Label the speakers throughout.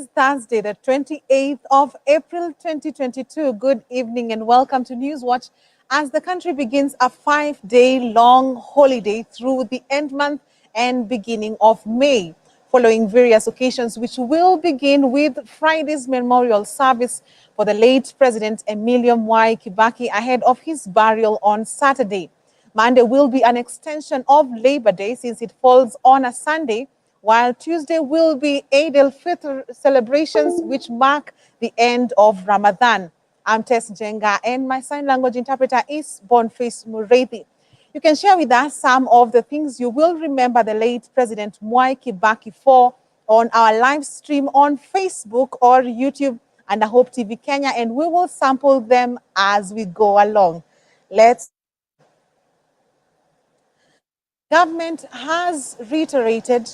Speaker 1: is Thursday, the 28th of April 2022. Good evening and welcome to Newswatch as the country begins a 5-day long holiday through the end month and beginning of May, following various occasions which will begin with Friday's memorial service for the late President Emilio Mwai Kibaki ahead of his burial on Saturday. Monday will be an extension of Labor Day since it falls on a Sunday, while Tuesday will be Eid al-Fitr celebrations, which mark the end of Ramadan. I'm Tess Jenga, and my sign language interpreter is Boniface Mureithi. You can share with us some of the things you will remember the late President Mwai Kibaki for on our live stream on Facebook or YouTube under Hope TV Kenya, and we will sample them as we go along. Government has reiterated,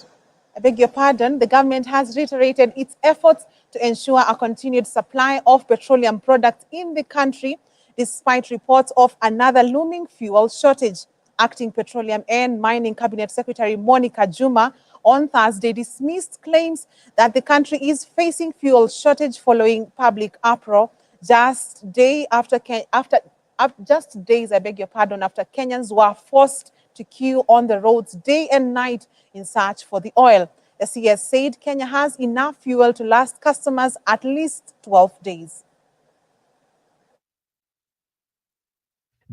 Speaker 1: the government has reiterated its efforts to ensure a continued supply of petroleum products in the country, despite reports of another looming fuel shortage. Acting Petroleum and Mining Cabinet Secretary Monica Juma on Thursday dismissed claims that the country is facing fuel shortage following public uproar just days, after Kenyans were forced to queue on the roads day and night in search for the oil. The CS said Kenya has enough fuel to last customers at least 12 days.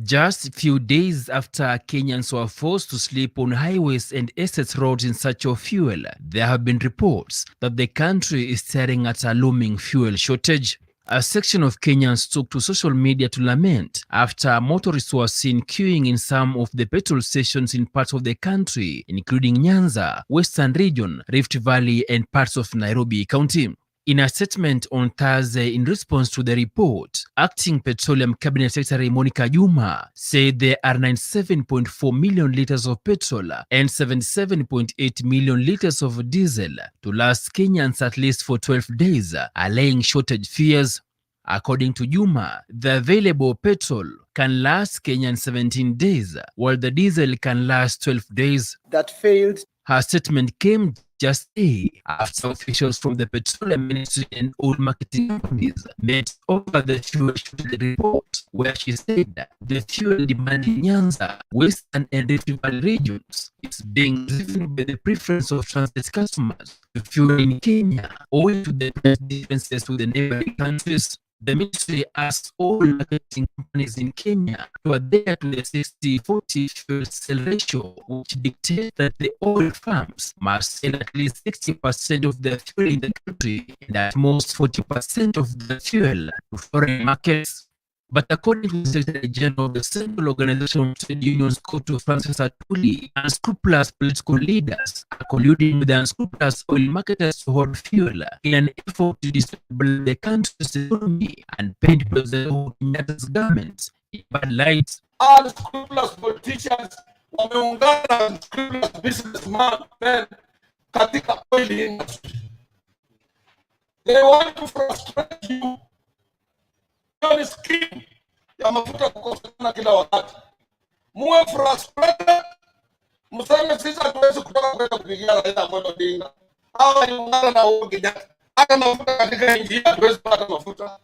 Speaker 2: Just a few days after Kenyans were forced to sleep on highways and estate roads in search of fuel, there have been reports that the country is staring at a looming fuel shortage. A section of Kenyans took to social media to lament after motorists were seen queuing in some of the petrol stations in parts of the country, including Nyanza, Western Region, Rift Valley, and parts of Nairobi County. In a statement on Thursday in response to the report, Acting Petroleum Cabinet Secretary Monica Juma said there are 97.4 million liters of petrol and 77.8 million liters of diesel to last Kenyans at least for 12 days, allaying shortage fears. According to Juma, the available petrol can last Kenyans 17 days, while the diesel can last 12 days.
Speaker 3: That failed.
Speaker 2: Her statement came just a day after officials from the Petroleum Ministry and oil marketing companies met over the fuel shortage report, where she said that the fuel demand in Nyanza, Western and Rift Valley regions is being driven by the preference of transit customers to fuel in Kenya, owing to the price differences with the neighboring countries. The ministry asked all marketing companies in Kenya to adhere to the 60-40 fuel sale ratio, which dictates that the oil firms must sell at least 60% of the fuel in the country and at most 40% of the fuel to foreign markets. But according to the Secretary General of the Central Organization of Trade Unions, Koto Francis Atuli, unscrupulous political leaders are colluding with the unscrupulous oil marketers to hoard fuel in an effort to destabilize the country's economy and paint President Kenyatta's government in bad light.
Speaker 4: Unscrupulous politicians wameungana na unscrupulous businessmen katika oil industry. They want to frustrate you. Ni scheme ya mafuta kukosekana kila wakati. Muwe frustrated, mseme sisi hatuwezi kutoka kwenda kupigia Raila Amolo Odinga. Hawa ni ungana na Uhuru Kenyatta. Hata mafuta katika nchi hii hatuwezi kupata mafuta.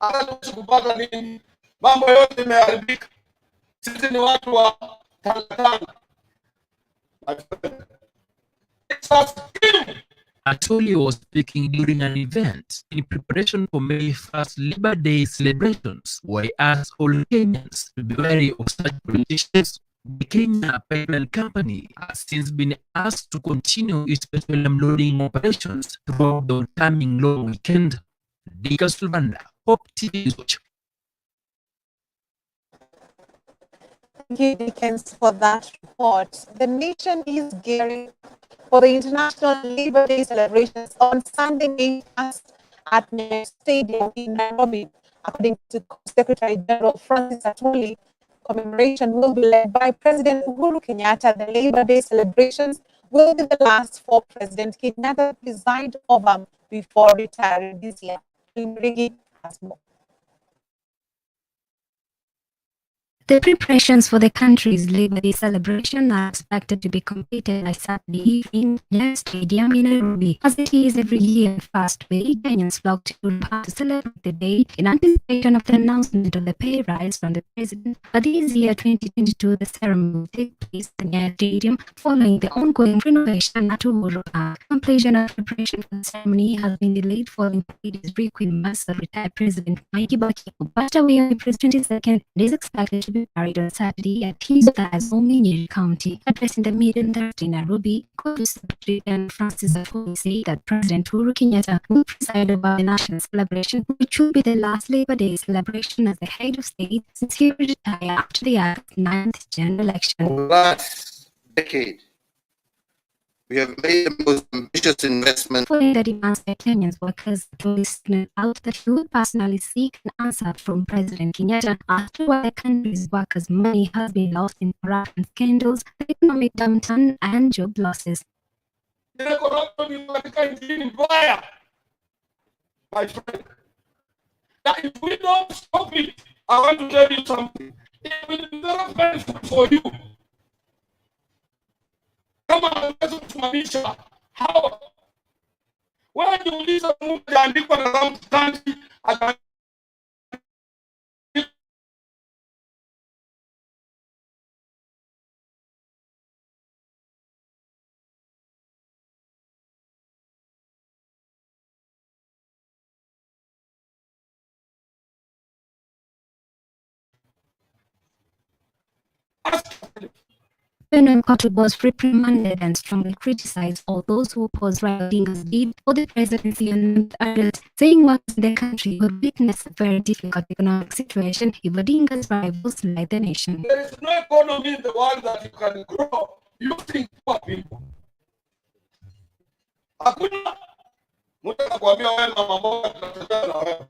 Speaker 4: Hata hatuwezi kupata nini. Mambo yote imeharibika. Sisi ni watu wa tangatanga. It's a scheme.
Speaker 2: Atuli was speaking during an event in preparation for May 1st Labor Day celebrations, where he asked all Kenyans to be wary of such politicians. The Kenya Pipeline Company has since been asked to continue its petroleum loading operations throughout the coming long weekend. Dika Sulvanda, Hope TV News.
Speaker 1: Thank you, Dickens, for that report. The nation is gearing for the International Labor Day celebrations on Sunday, May 1st at Nyayo Stadium in Nairobi. According to Secretary General Francis Atuli, commemoration will be led by President Uhuru Kenyatta. The Labor Day celebrations will be the last for President Kenyatta to preside over before retiring this year. Has more.
Speaker 3: The preparations for the country's Labor Day celebration are expected to be completed by Saturday evening at Stadium in Nairobi. As it is every year, fast way, Kenyans flock to Juba to celebrate the day in anticipation of the announcement of the pay rise from the president. But this year, 2022, the ceremony will take place near Stadium following the ongoing renovation at Uhuru Park. Completion of preparation for the ceremony has been delayed following Today's request of retired President Mwai Kibaki, who passed away on April 22nd. It is expected to be buried on Saturday at his home in Nyeri County. Addressing the meeting in Thursday, Nairobi, Corporate Secretary and Francis Atwoli said that President Uhuru Kenyatta will preside over the national celebration, which will be the last Labor Day celebration as the head of state since he retired after the August 9th general election.
Speaker 5: Over the last decade, we have made the most ambitious investment.
Speaker 3: Following the demands by Kenyan workers, Atwoli signaled out that he would personally seek an answer from President Kenyatta after what the country's workers' money has been lost in corruption scandals, the economic downturn, and job losses.
Speaker 4: Ile corruption iko katika nchi ni mbaya, my friend. Now, if we don't stop it, I want to tell you something. It will be very painful for you. Kama unaweza kusimamisha hawa, wewe jiulize, Mungu aliandikwa na Round Country
Speaker 3: Benham Kotu was reprimanded and strongly criticized all those who opposed Raila Odinga's bid for the presidency and added, saying workers in the country would witness a very difficult economic situation if Odinga's rivals led the nation.
Speaker 4: There is no economy in the world that you can grow using poor people. Hakuna mtu anakuambia wewe mama mboga tunatembea na wewe.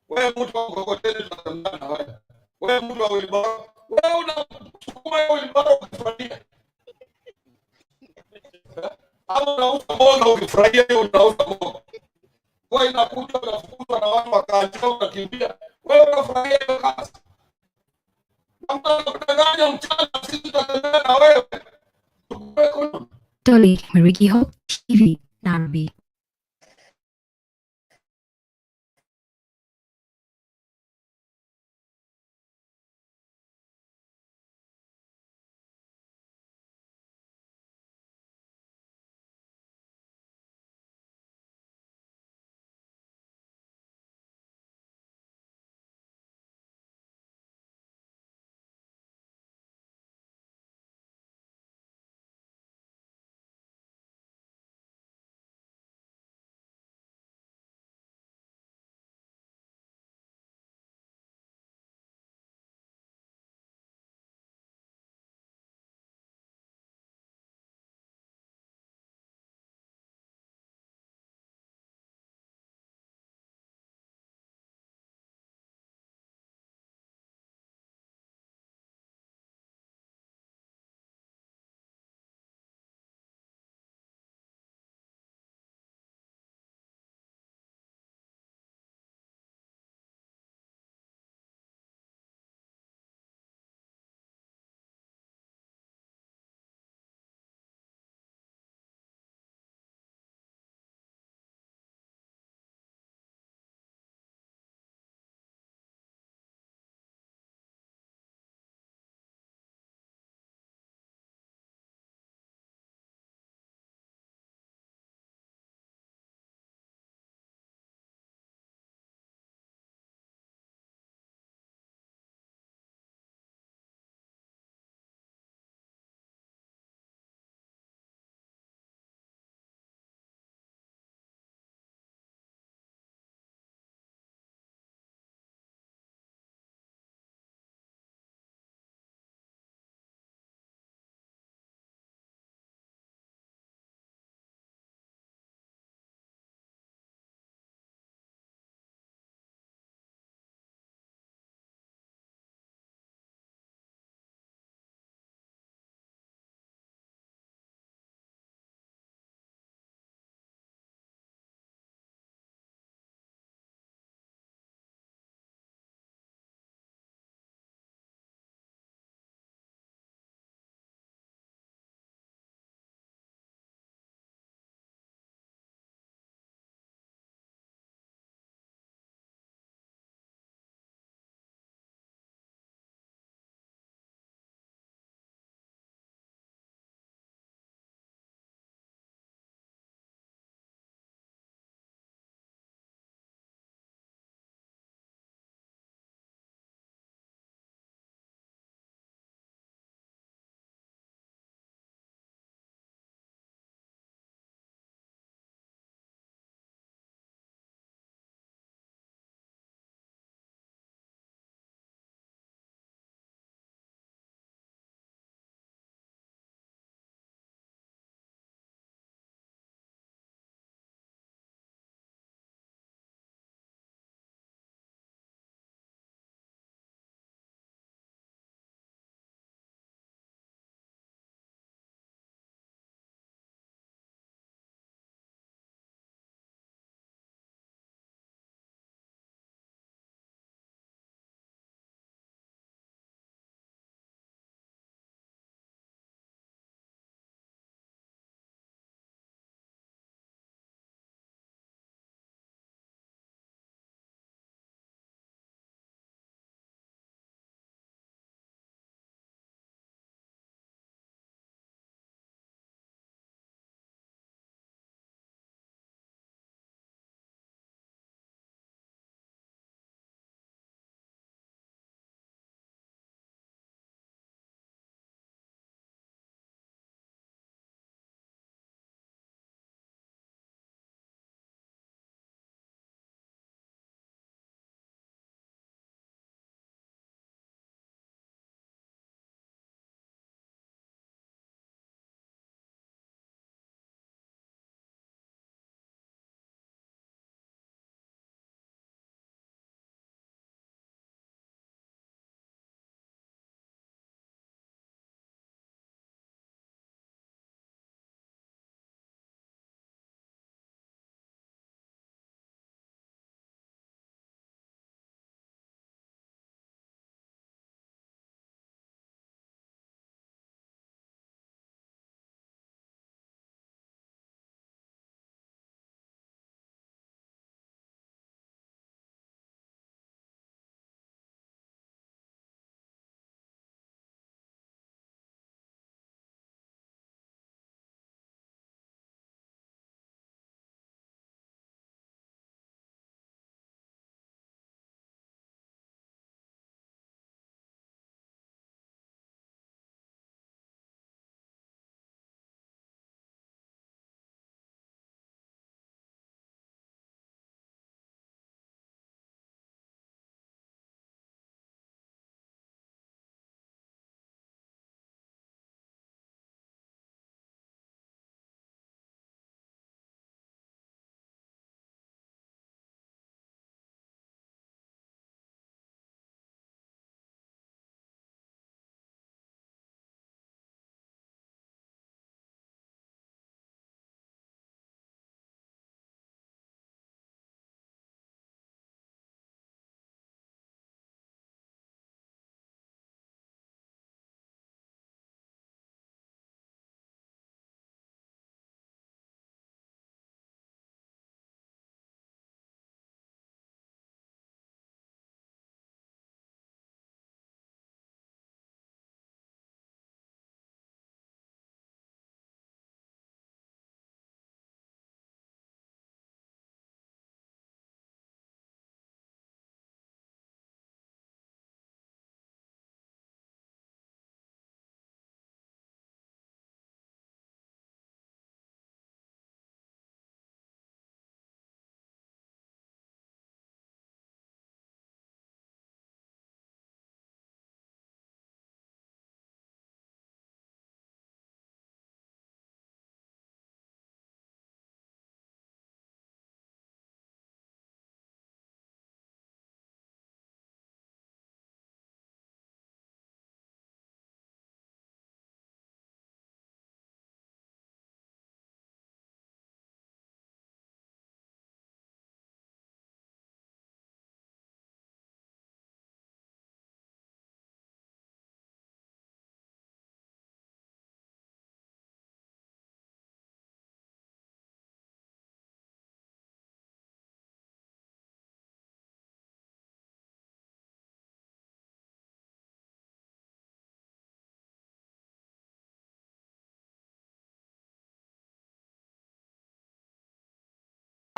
Speaker 4: Wewe mtu wa kokoteni tunatembea na wewe. Wewe mtu wa wilbaro. Wewe unasukuma wilbaro ukifurahia. Au unauza mboga ukifurahia hiyo unauza mboga. Kwa inakuja unafukuzwa na watu wakaachia unakimbia. Wewe unafurahia hiyo kazi.
Speaker 3: Dolly Mirigi Hope TV, Nairobi.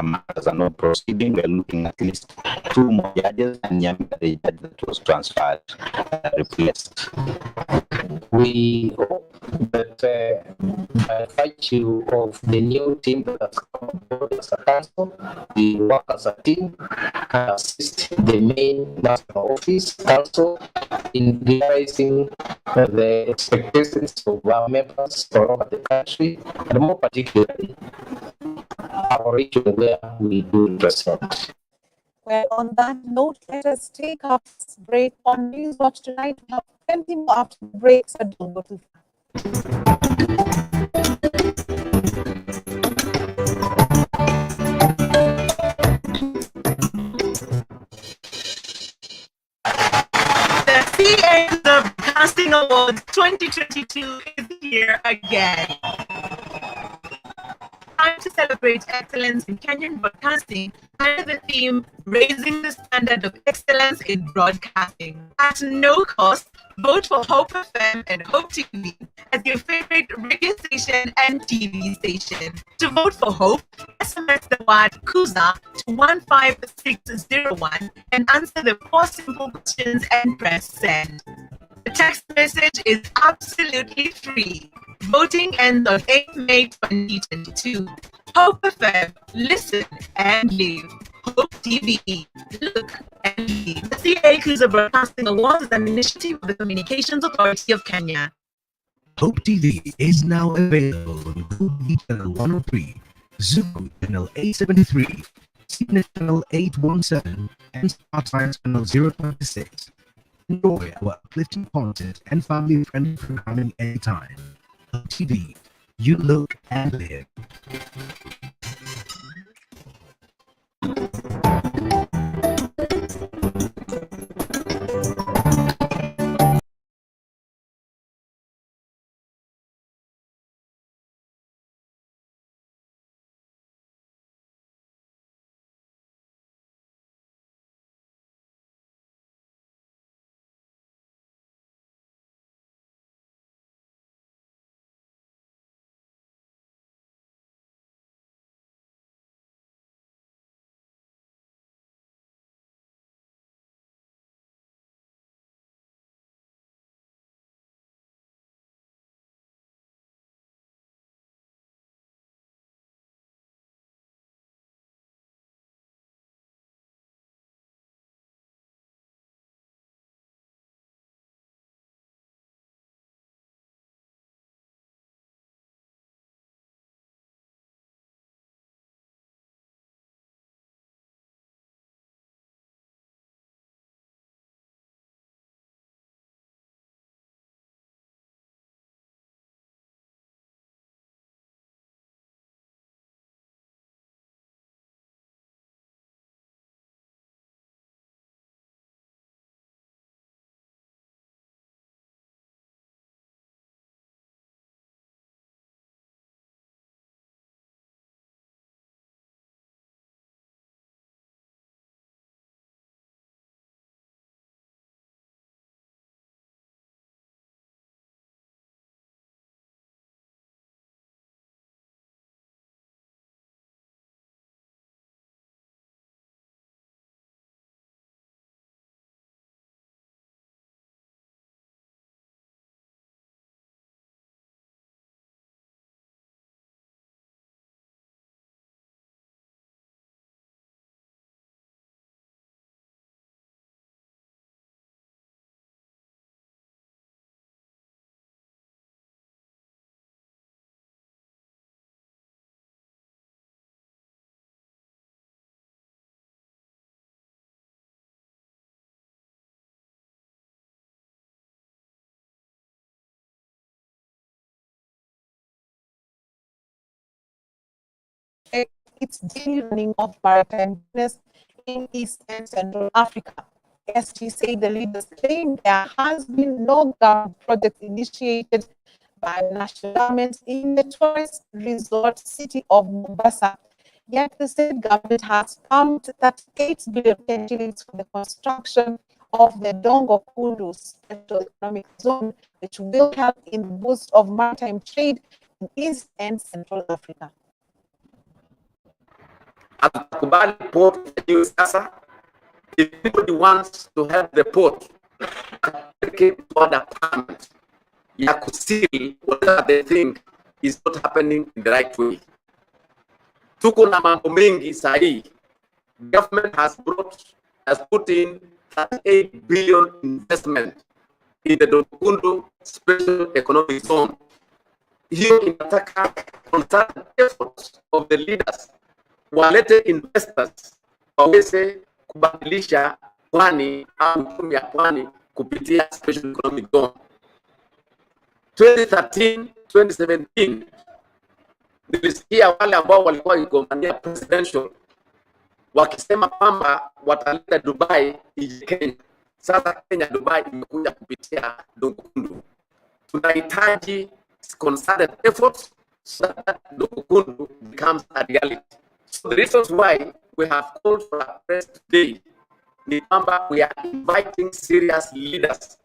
Speaker 6: matters are not proceeding. We're looking at least 2 more judges, and Nyamika, the judge that was transferred, replaced. We hope that by virtue of the new team that has come on board as a council, we work as a team and assist the main national office council in realizing the expectations of our members all over the country, and more particularly our region where we do represent.
Speaker 1: Well, on that note, let us take our first break on News Watch tonight. We have plenty more after the break, so don't go too far.
Speaker 7: The CA Broadcasting Awards 2022 is here again. Time to celebrate excellence in Kenyan broadcasting under the theme Raising the Standard of Excellence in Broadcasting. At no cost, vote for Hope FM and Hope TV as your favorite radio station and TV station. To vote for Hope, SMS the word KUZA to 15601 and answer the 4 simple questions and press send. The text message is absolutely free. Voting ends on 8 May 2022. Hope FM, listen and live. Hope TV, look and live. The CA Kuza Broadcasting Awards is an initiative of the Communications Authority of Kenya.
Speaker 2: Hope TV is now available on Google Channel 103, Zuku Channel 873, CNET Channel 817, and Star Times Channel 026. Enjoy our uplifting content and family-friendly programming anytime. Hope TV, you look and live.
Speaker 1: Its daily running of maritime business in East and Central Africa. SG said the leaders claim there has been no government project initiated by the national government in the tourist resort city of Mombasa. Yet the state government has pumped 38 billion shillings for the construction of the Dongo Kundu Special Economic Zone, which will help in the boost of maritime trade in East and Central Africa.
Speaker 8: Hatukubali port ifanyiwe sasa. If anybody wants to help the port, to order permit ya kuseal whatever they think is not happening in the right way. Tuko na mambo mengi sahi. Government has put in 38 billion investment in the Dokundu Special Economic Zone. Hiyo inataka concerted efforts of the leaders walete investors waweze kubadilisha pwani au uchumi ya pwani kupitia Special Economic Zone. 2013, 2017 nilisikia wale ambao walikuwa wakigombania presidential wakisema kwamba wataleta Dubai ije Kenya. Sasa Kenya Dubai imekuja kupitia Dokundu. Tunahitaji concerted efforts so that Dokundu becomes a reality. So the reasons why we have called for a press today ni kwamba we are inviting serious leaders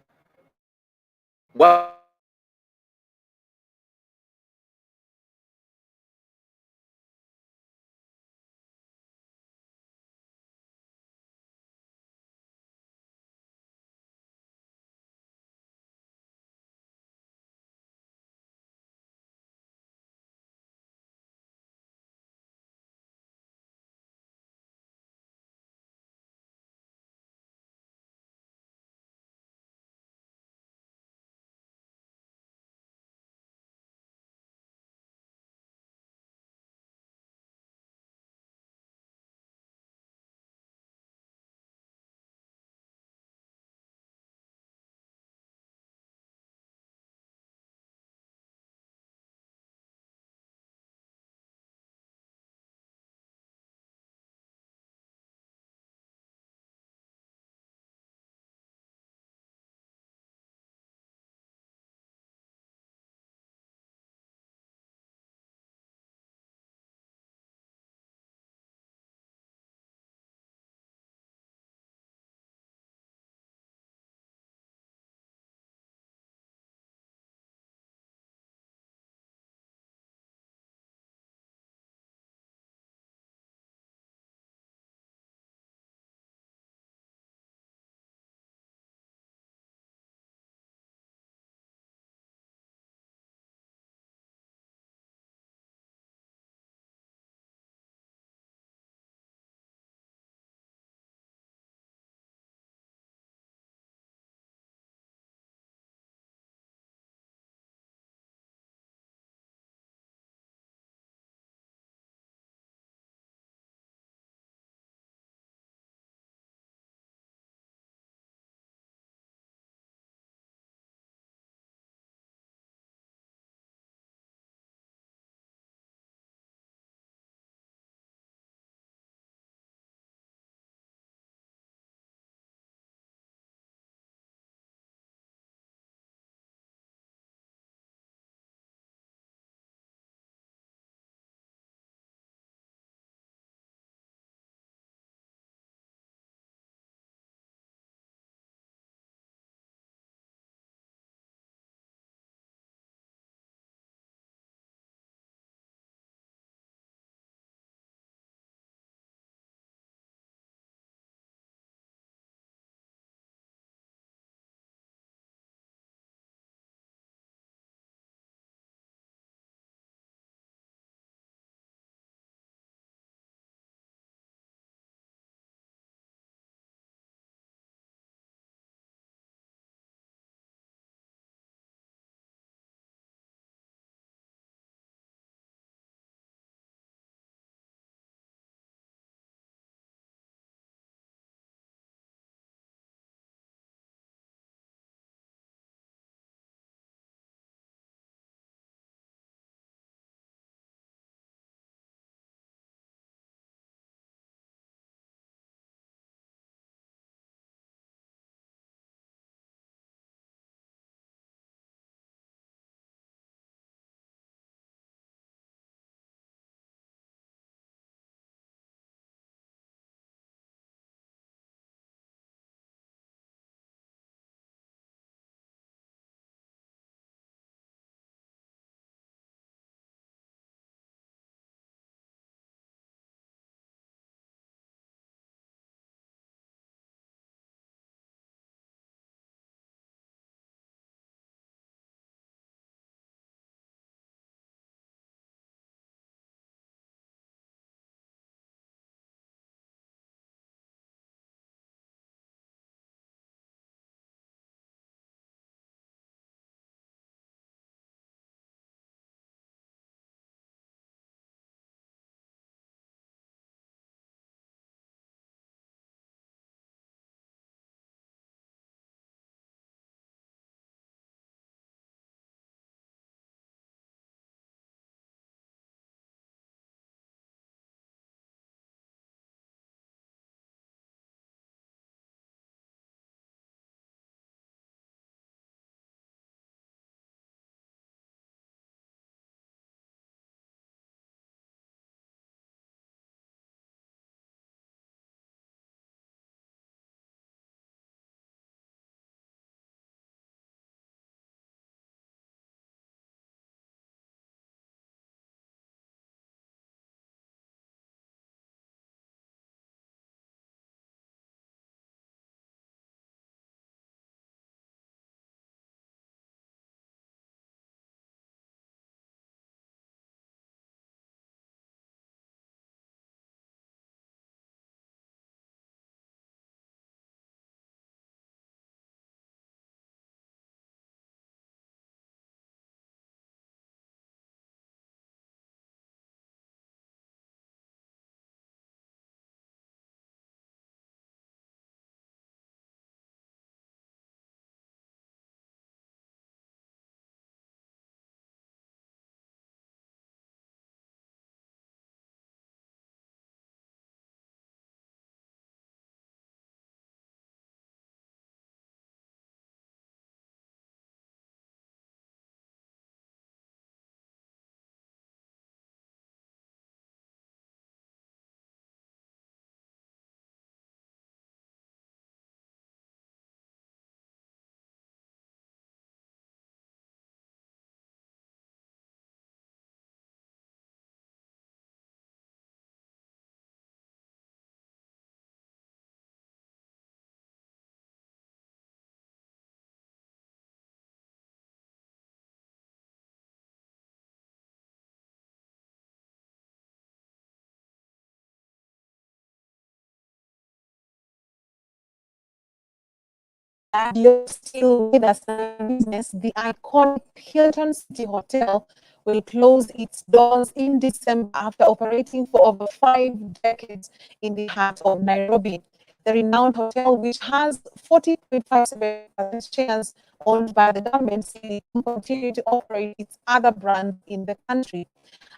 Speaker 1: Glad you're still with us. In business, the iconic Hilton City Hotel will close its doors in December after operating for over 5 decades in the heart of Nairobi. The renowned hotel, which has 40.57% shares owned by the government, said it will continue to operate its other brands in the country.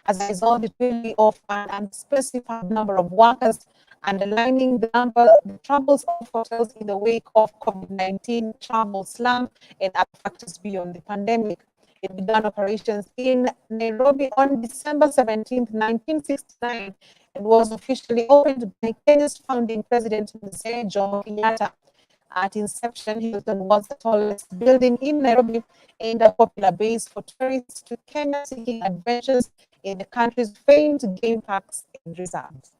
Speaker 1: As a result, it will lay off an unspecified number of workers, underlining the troubles of hotels in the wake of COVID-19 travel slump and other factors beyond the pandemic. It began operations in Nairobi on December 17, 1969, and was officially opened by Kenya's founding president, Mzee Jomo Kenyatta. At inception, Hilton was the tallest building in Nairobi and a popular base for tourists to Kenya seeking adventures in the country's famed game parks and reserves.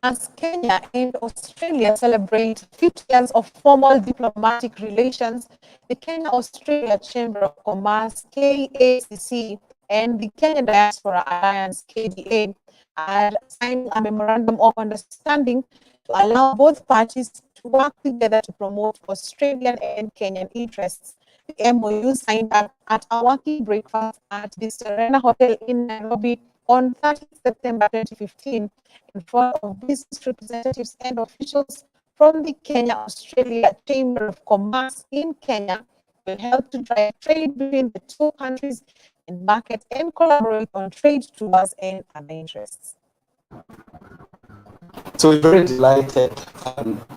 Speaker 1: As Kenya and Australia celebrate 50 years of formal diplomatic relations, the Kenya-Australia Chamber of Commerce, KACC, and the Kenya Diaspora Alliance, KDA, are signing a memorandum of understanding to allow both parties to work together to promote Australian and Kenyan interests. The MOU signed at a working breakfast at the Serena Hotel in Nairobi on 30 September 2015 in front of business representatives and officials from the Kenya-Australia Chamber of Commerce in Kenya will help to drive trade between the two countries and market and collaborate on trade tours and other interests.
Speaker 9: So we're very delighted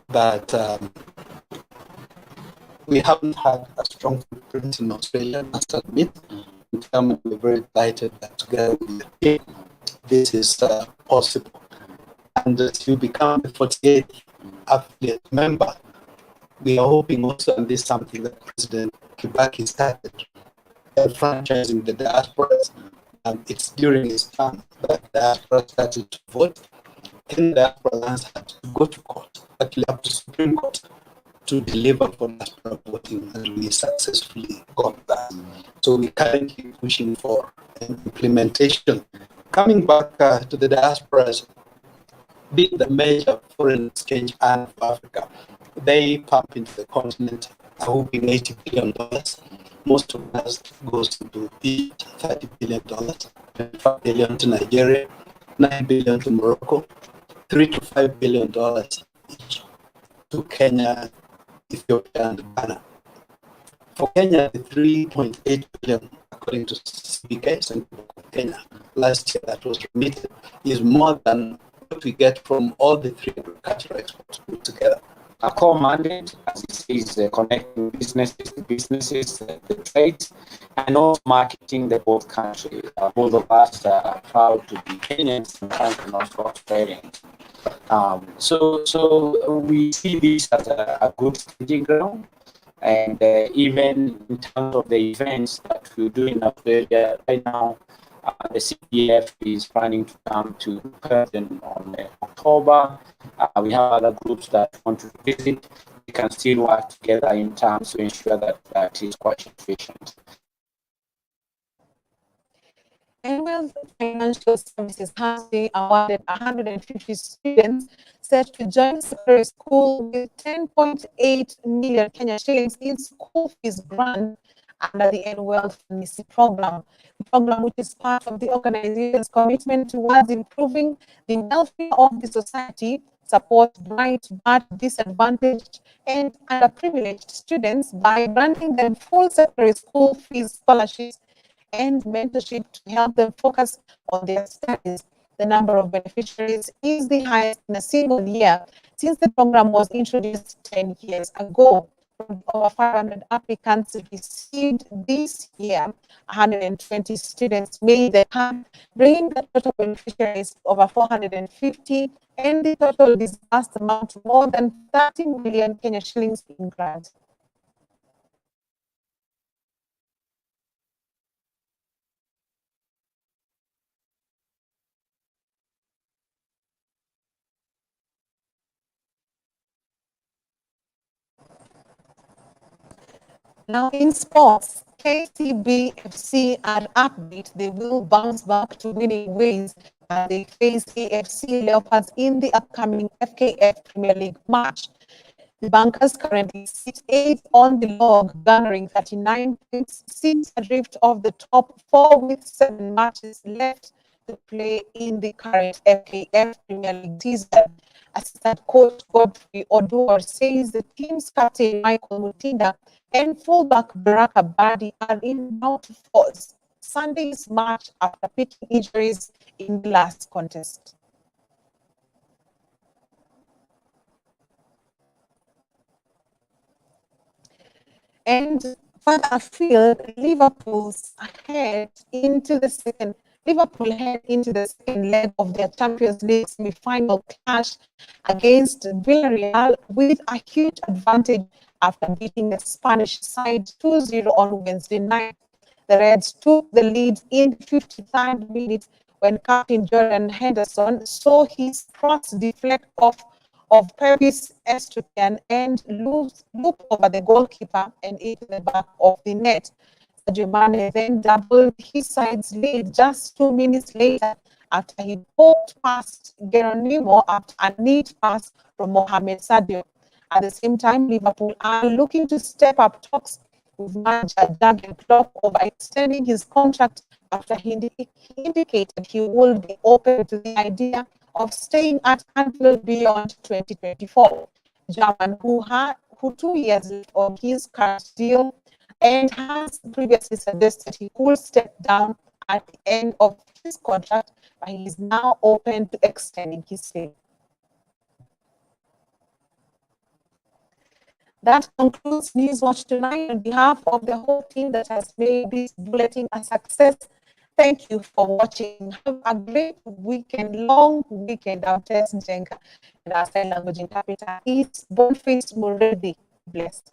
Speaker 9: that we haven't had a strong footprint in Australia, I must admit. We're very delighted that together with the team, this is possible. And as you become the 48th affiliate member, we are hoping also, and this is something that President Kibaki started, franchising the diasporas. It's during his term that the diaspora started to vote. And the diaspora lands had to go to court, actually up to Supreme Court, to deliver for diaspora voting, and we successfully got that. So we're currently pushing for implementation. Coming back to the diasporas, being the major foreign exchange arm of Africa, they pump into the continent a whopping $80 billion. Most of that goes into Egypt, $30 billion, $25 billion to Nigeria, $9 billion to Morocco, $3 to $5 billion each to Kenya, Ethiopia, and Ghana. For Kenya, the 3.8 billion, according to CBK, Central Bank of Kenya, last year that was remitted, is more than what we get from all the three agricultural exports put together.
Speaker 6: Our core mandate, as it says, connecting businesses to businesses, the trade, and also marketing the both countries. Both of us are proud to be Kenyans and also Australians. So we see this as a good staging ground. And even in terms of the events that we do in Australia right now, the CPF is planning to come to Perth on October. We have other groups that want to visit. We can still work together in terms to ensure that that is quite efficient.
Speaker 1: Annual Financial Services has been awarded 150 students set to join secondary school with 10.8 million Kenya shillings in school fees grant under the N-Wealth Fanisi program. The program, which is part of the organization's commitment towards improving the welfare of the society, supports bright but disadvantaged and underprivileged students by granting them full secondary school fees scholarships and mentorship to help them focus on their studies. The number of beneficiaries is the highest in a single year since the program was introduced 10 years ago. From over 500 applicants received this year, 120 students made the cut, bringing the total beneficiaries to over 450 and the total disbursed amount to more than 30 million Kenya shillings in grants. Now in sports, KCB FC are upbeat. They will bounce back to winning ways as they face AFC Leopards in the upcoming FKF Premier League match. The Bankers currently sit 8th on the log, garnering 39 points, 6 adrift of the top 4 with 7 matches left to play in the current FKF Premier League season. Assistant coach Godfrey Odor says the team's captain Michael Mutinda and fullback Baraka Badi are in bout to force Sunday's match after picking injuries in the last contest. And further afield, Liverpool head into the second leg of their Champions League semi-final clash against Villarreal with a huge advantage after beating the Spanish side 2-0 on Wednesday night. The Reds took the lead in the 53rd minute when captain Jordan Henderson saw his cross deflect off of Pepis Estupian and loop over the goalkeeper and into the back of the net. Sadio Mane then doubled his side's lead just 2 minutes later after he poked past Geronimo after a neat pass from Mohamed Sadio. At the same time, Liverpool are looking to step up talks with manager Jurgen Klopp over extending his contract after he indicated he would be open to the idea of staying at Anfield beyond 2024. German, who 2 years left on his current deal and has previously suggested he could step down at the end of his contract, but he is now open to extending his stay. That concludes Newswatch tonight. On behalf of the whole team that has made this bulletin a success, thank you for watching. Have a great weekend, long weekend. I'm Tess Njenga, and our sign language interpreter is Boniface Muredi. Blessed.